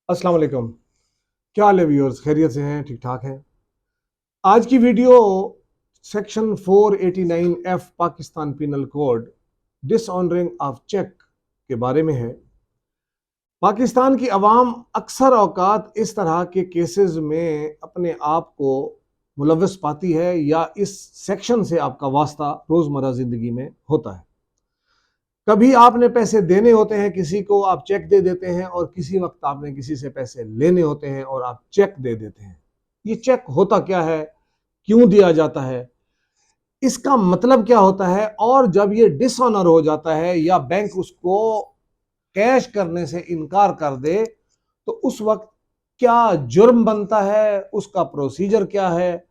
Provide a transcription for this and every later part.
अस्सलाम वालेकुम। क्या हाल है व्यूअर्स? खैरियत से हैं? ठीक ठाक हैं? आज की video section 489 F Pakistan penal code dishonouring of cheque के बारे में है। पाकिस्तान की अवाम अक्सर औकात इस तरह के केसेस में अपने आप को मुलव्वस पाती है या इस सेक्शन से आपका वास्ता रोज़मर्रा ज़िंदगी में होता है। कभी आपने पैसे देने होते हैं किसी को, आप चेक दे देते हैं, और किसी वक्त आपने किसी से पैसे लेने होते हैं और आप चेक दे देते हैं। ये चेक होता क्या है, क्यों दिया जाता है, इसका मतलब क्या होता है, और जब ये डिसऑनर हो जाता है या बैंक उसको कैश करने से इनकार कर दे तो उस वक्त क्या जुर्म बनता है, उसका प्रोसीजर क्या है,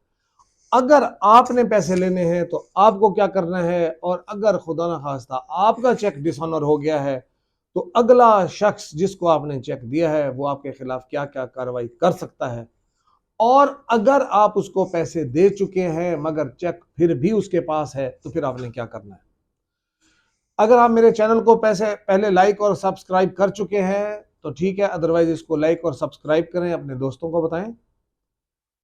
अगर आपने पैसे लेने हैं तो आपको क्या करना है, और अगर खुदा ना खास्ता आपका चेक डिसऑनर हो गया है तो अगला शख्स जिसको आपने चेक दिया है वो आपके खिलाफ क्या क्या कार्रवाई कर सकता है, और अगर आप उसको पैसे दे चुके हैं मगर चेक फिर भी उसके पास है तो फिर आपने क्या करना है। अगर आप मेरे चैनल को पैसे पहले लाइक और सब्सक्राइब कर चुके हैं तो ठीक है, अदरवाइज इसको लाइक और सब्सक्राइब करें, अपने दोस्तों को बताएं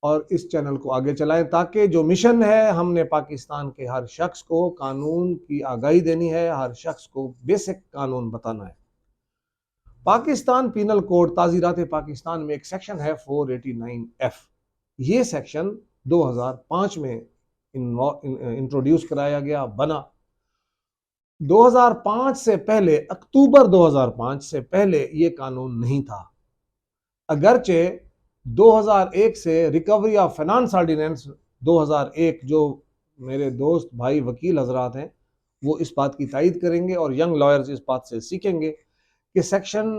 और इस चैनल को आगे चलाएं, ताकि जो मिशन है, हमने पाकिस्तान के हर शख्स को कानून की आगाही देनी है, हर शख्स को बेसिक कानून बताना है। पाकिस्तान पीनल कोड ताज़ीरात पाकिस्तान में एक सेक्शन है 489F। ये सेक्शन 2005 में इंट्रोड्यूस कराया गया, बना 2005 से पहले, अक्टूबर 2005 से पहले ये कानून नहीं था। अगरचे 2001 से रिकवरी ऑफ फाइनेंस ऑर्डिनेंस 2001, जो मेरे दोस्त भाई वकील हजरात हैं वो इस बात की तायद करेंगे और यंग लॉयर्स इस बात से सीखेंगे कि सेक्शन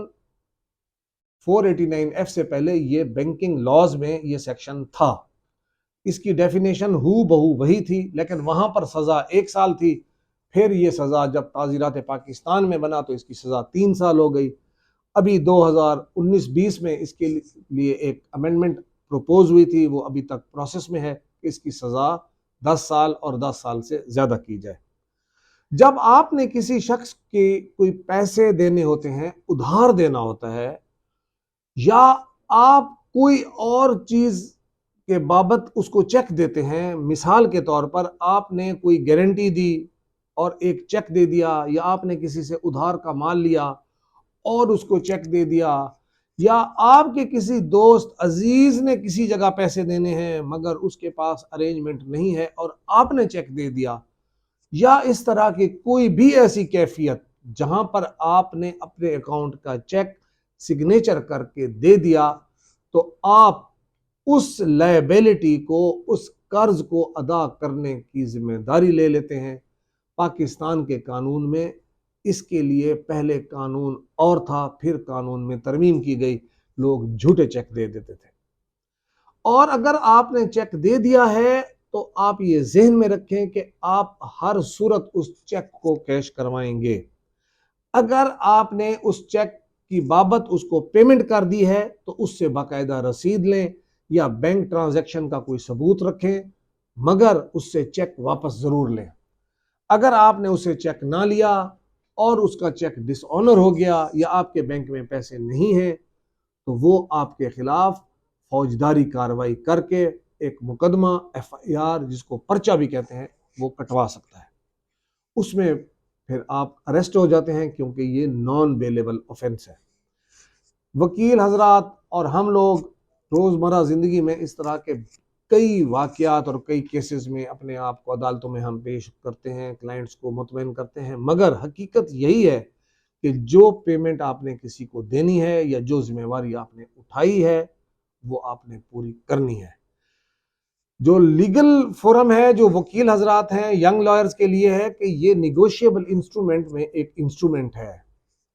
489F से पहले ये बैंकिंग लॉज में ये सेक्शन था। इसकी डेफिनेशन हू बहू वही थी, लेकिन वहां पर सजा 1 साल थी। फिर ये सजा जब ताज़ीरात पाकिस्तान में बना तो इसकी सजा 3 साल हो गई। अभी 2019-20 में इसके लिए एक अमेंडमेंट प्रपोज हुई थी, वो अभी तक प्रोसेस में है कि इसकी सजा 10 साल और 10 साल से ज्यादा की जाए। जब आपने किसी शख्स के कोई पैसे देने होते हैं, उधार देना होता है, या आप कोई और चीज के बाबत उसको चेक देते हैं, मिसाल के तौर पर आपने कोई गारंटी दी और एक चेक दे दिया, या आपने किसी से उधार का माल लिया और उसको चेक दे दिया, या आपके किसी दोस्त अजीज ने किसी जगह पैसे देने हैं मगर उसके पास अरेंजमेंट नहीं है और आपने चेक दे दिया, या इस तरह की कोई भी ऐसी कैफियत जहां पर आपने अपने अकाउंट का चेक सिग्नेचर करके दे दिया, तो आप उस लायबिलिटी को, उस कर्ज को अदा करने की जिम्मेदारी ले लेते हैं। पाकिस्तान के कानून में इसके लिए पहले कानून और था, फिर कानून में तरमीम की गई, लोग झूठे चेक दे देते थे। और अगर आपने चेक दे दिया है तो आप ये जहन में रखें कि आप हर सूरत उस चेक को कैश करवाएंगे। अगर आपने उस चेक की बाबत उसको पेमेंट कर दी है तो उससे बाकायदा रसीद लें या बैंक ट्रांजैक्शन का कोई सबूत रखें, मगर उससे चेक वापस जरूर लें। अगर आपने उसे चेक ना लिया और उसका चेक डिसऑनर हो गया या आपके बैंक में पैसे नहीं हैं तो वो आपके खिलाफ फौजदारी कार्रवाई करके एक मुकदमा FIR, जिसको पर्चा भी कहते हैं, वो कटवा सकता है। उसमें फिर आप अरेस्ट हो जाते हैं क्योंकि ये नॉन बेलेबल ऑफेंस है। वकील हजरात और हम लोग रोज़मर्रा ज़िंदगी में इस तरह के कई वाक़यात और कई केसेस में अपने आप को अदालतों में हम पेश करते हैं, क्लाइंट्स को मुतमईन करते हैं, मगर हकीकत यही है कि जो पेमेंट आपने किसी को देनी है या जो जिम्मेवारी आपने उठाई है वो आपने पूरी करनी है। जो लीगल फोरम है, जो वकील हजरात हैं, यंग लॉयर्स के लिए है कि ये निगोशिएबल इंस्ट्रूमेंट में एक इंस्ट्रूमेंट है।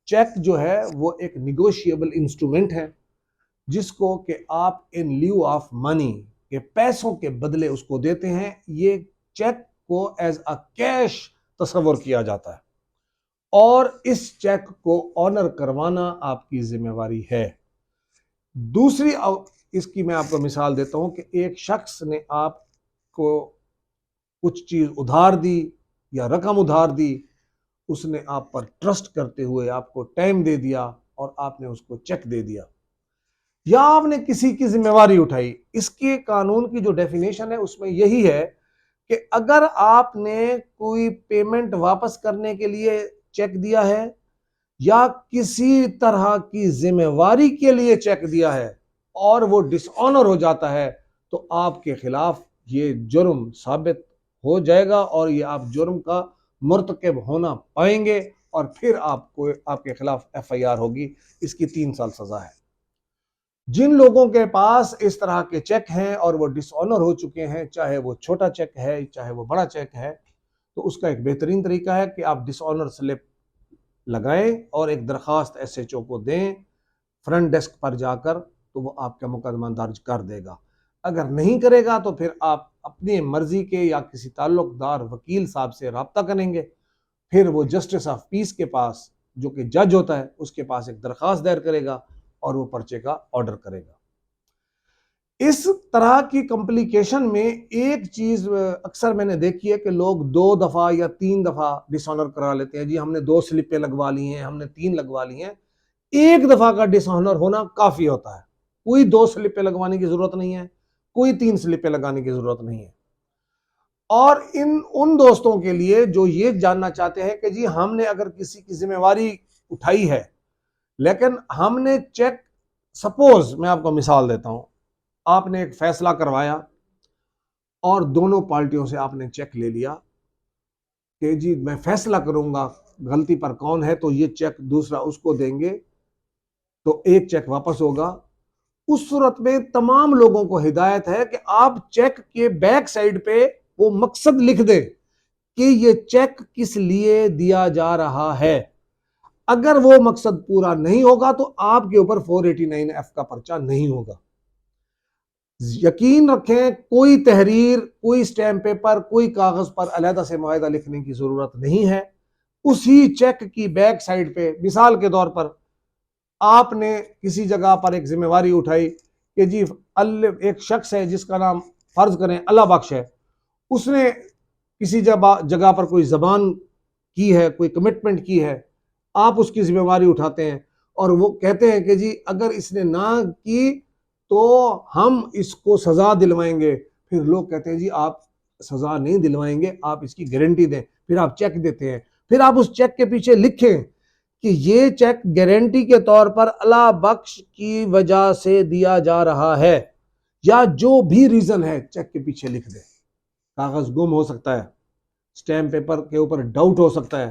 चेक जो है वो एक निगोशिएबल इंस्ट्रूमेंट है जिसको कि आप इन ल्यू ऑफ मनी, के पैसों के बदले उसको देते हैं। ये चेक को एज अ कैश तस्वर किया जाता है और इस चेक को ऑनर करवाना आपकी जिम्मेवारी है। दूसरी इसकी मैं आपको मिसाल देता हूं कि एक शख्स ने आपको कुछ चीज उधार दी या रकम उधार दी, उसने आप पर ट्रस्ट करते हुए आपको टाइम दे दिया और आपने उसको चेक दे दिया। یا آپ نے کسی کی ذمہ اٹھائی. اس کے قانون کی جو ڈیفینیشن ہے اس میں یہی ہے کہ اگر آپ نے کوئی پیمنٹ واپس کرنے کے لیے چیک دیا ہے یا کسی طرح کی ذمہ کے لیے چیک دیا ہے اور وہ ڈس آنر ہو جاتا ہے تو آپ کے خلاف یہ جرم ثابت ہو جائے گا اور یہ آپ جرم کا مرتکب ہونا پائیں گے اور پھر آپ کے خلاف ایف آئی آر ہوگی. اس کی 3 سال سزا ہے. جن لوگوں کے پاس اس طرح کے چیک ہیں اور وہ ڈس آنر ہو چکے ہیں، چاہے وہ چھوٹا چیک ہے چاہے وہ بڑا چیک ہے، تو اس کا ایک بہترین طریقہ ہے کہ آپ ڈس آنر سلپ لگائیں اور ایک درخواست ایس ایچ او کو دیں فرنٹ ڈیسک پر جا کر، تو وہ آپ کا مقدمہ درج کر دے گا. اگر نہیں کرے گا تو پھر آپ اپنی مرضی کے یا کسی تعلق دار وکیل صاحب سے رابطہ کریں گے. پھر وہ جسٹس آف پیس کے پاس، جو کہ جج ہوتا ہے، اس کے پاس ایک درخواست دائر کرے گا اور وہ پرچے کا آرڈر کرے گا. اس طرح کی کمپلیکیشن میں ایک چیز اکثر میں نے دیکھی ہے کہ لوگ 2 دفعہ یا 3 دفعہ ڈس آنر کرا لیتے ہیں. جی ہم نے 2 سلپیں لگوا لی ہیں، ہم نے 3 لگوا لی ہیں. ایک دفعہ کا ڈس آنر ہونا کافی ہوتا ہے. کوئی 2 سلپیں لگوانے کی ضرورت نہیں ہے، کوئی 3 سلپیں لگانے کی ضرورت نہیں ہے. اور ان دوستوں کے لیے جو یہ جاننا چاہتے ہیں کہ جی ہم نے اگر کسی کی ذمہ داری اٹھائی ہے لیکن ہم نے چیک، سپوز میں آپ کو مثال دیتا ہوں، آپ نے ایک فیصلہ کروایا اور دونوں پارٹیوں سے آپ نے چیک لے لیا کہ جی میں فیصلہ کروں گا غلطی پر کون ہے تو یہ چیک دوسرا اس کو دیں گے تو ایک چیک واپس ہوگا. اس صورت میں تمام لوگوں کو ہدایت ہے کہ آپ چیک کے بیک سائڈ پہ وہ مقصد لکھ دیں کہ یہ چیک کس لیے دیا جا رہا ہے. اگر وہ مقصد پورا نہیں ہوگا تو آپ کے اوپر 489F کا پرچہ نہیں ہوگا. یقین رکھیں کوئی تحریر، کوئی سٹیمپ پیپر، کوئی کاغذ پر علیحدہ سے معاہدہ لکھنے کی ضرورت نہیں ہے. اسی چیک کی بیک سائڈ پہ مثال کے طور پر آپ نے کسی جگہ پر ایک ذمہ داری اٹھائی کہ جی ایک شخص ہے جس کا نام فرض کریں اللہ بخش ہے، اس نے کسی جگہ پر کوئی زبان کی ہے، کوئی کمٹمنٹ کی ہے، آپ اس کی ذمہ داری اٹھاتے ہیں اور وہ کہتے ہیں کہ جی اگر اس نے نہ کی تو ہم اس کو سزا دلوائیں گے. پھر لوگ کہتے ہیں جی آپ سزا نہیں دلوائیں گے، آپ اس کی گارنٹی دیں. پھر آپ چیک دیتے ہیں، پھر آپ اس چیک کے پیچھے لکھیں کہ یہ چیک گارنٹی کے طور پر اللہ بخش کی وجہ سے دیا جا رہا ہے، یا جو بھی ریزن ہے چیک کے پیچھے لکھ دیں. کاغذ گم ہو سکتا ہے، سٹیمپ پیپر کے اوپر ڈاؤٹ ہو سکتا ہے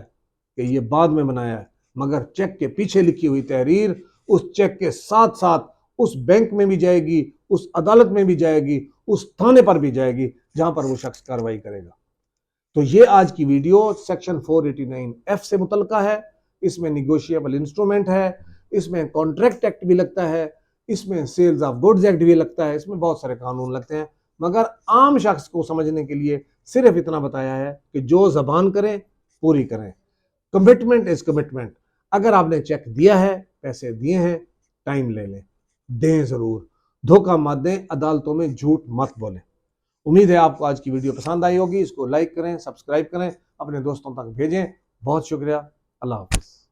کہ یہ بعد میں بنایا ہے، مگر چیک کے پیچھے لکھی ہوئی تحریر اس چیک کے ساتھ ساتھ اس بینک میں بھی جائے گی، اس عدالت میں بھی جائے گی، اس تھانے پر بھی جائے گی جہاں پر وہ شخص کارروائی کرے گا. تو یہ آج کی ویڈیو سیکشن 489F سے متعلقہ ہے. اس میں نیگوشیبل انسٹرومنٹ ہے، اس میں کانٹریکٹ ایکٹ بھی لگتا ہے، اس میں سیلز آف گڈز ایکٹ بھی لگتا ہے، اس میں بہت سارے قانون لگتے ہیں. مگر عام شخص کو سمجھنے کے لیے صرف اتنا بتایا ہے کہ جو زبان کریں پوری کریں. Commitment is commitment. اگر آپ نے چیک دیا ہے، پیسے دیے ہیں، ٹائم لے لیں، دیں ضرور، دھوکہ مت دیں، عدالتوں میں جھوٹ مت بولیں. امید ہے آپ کو آج کی ویڈیو پسند آئی ہوگی. اس کو لائک کریں، سبسکرائب کریں، اپنے دوستوں تک بھیجیں. بہت شکریہ. اللہ حافظ.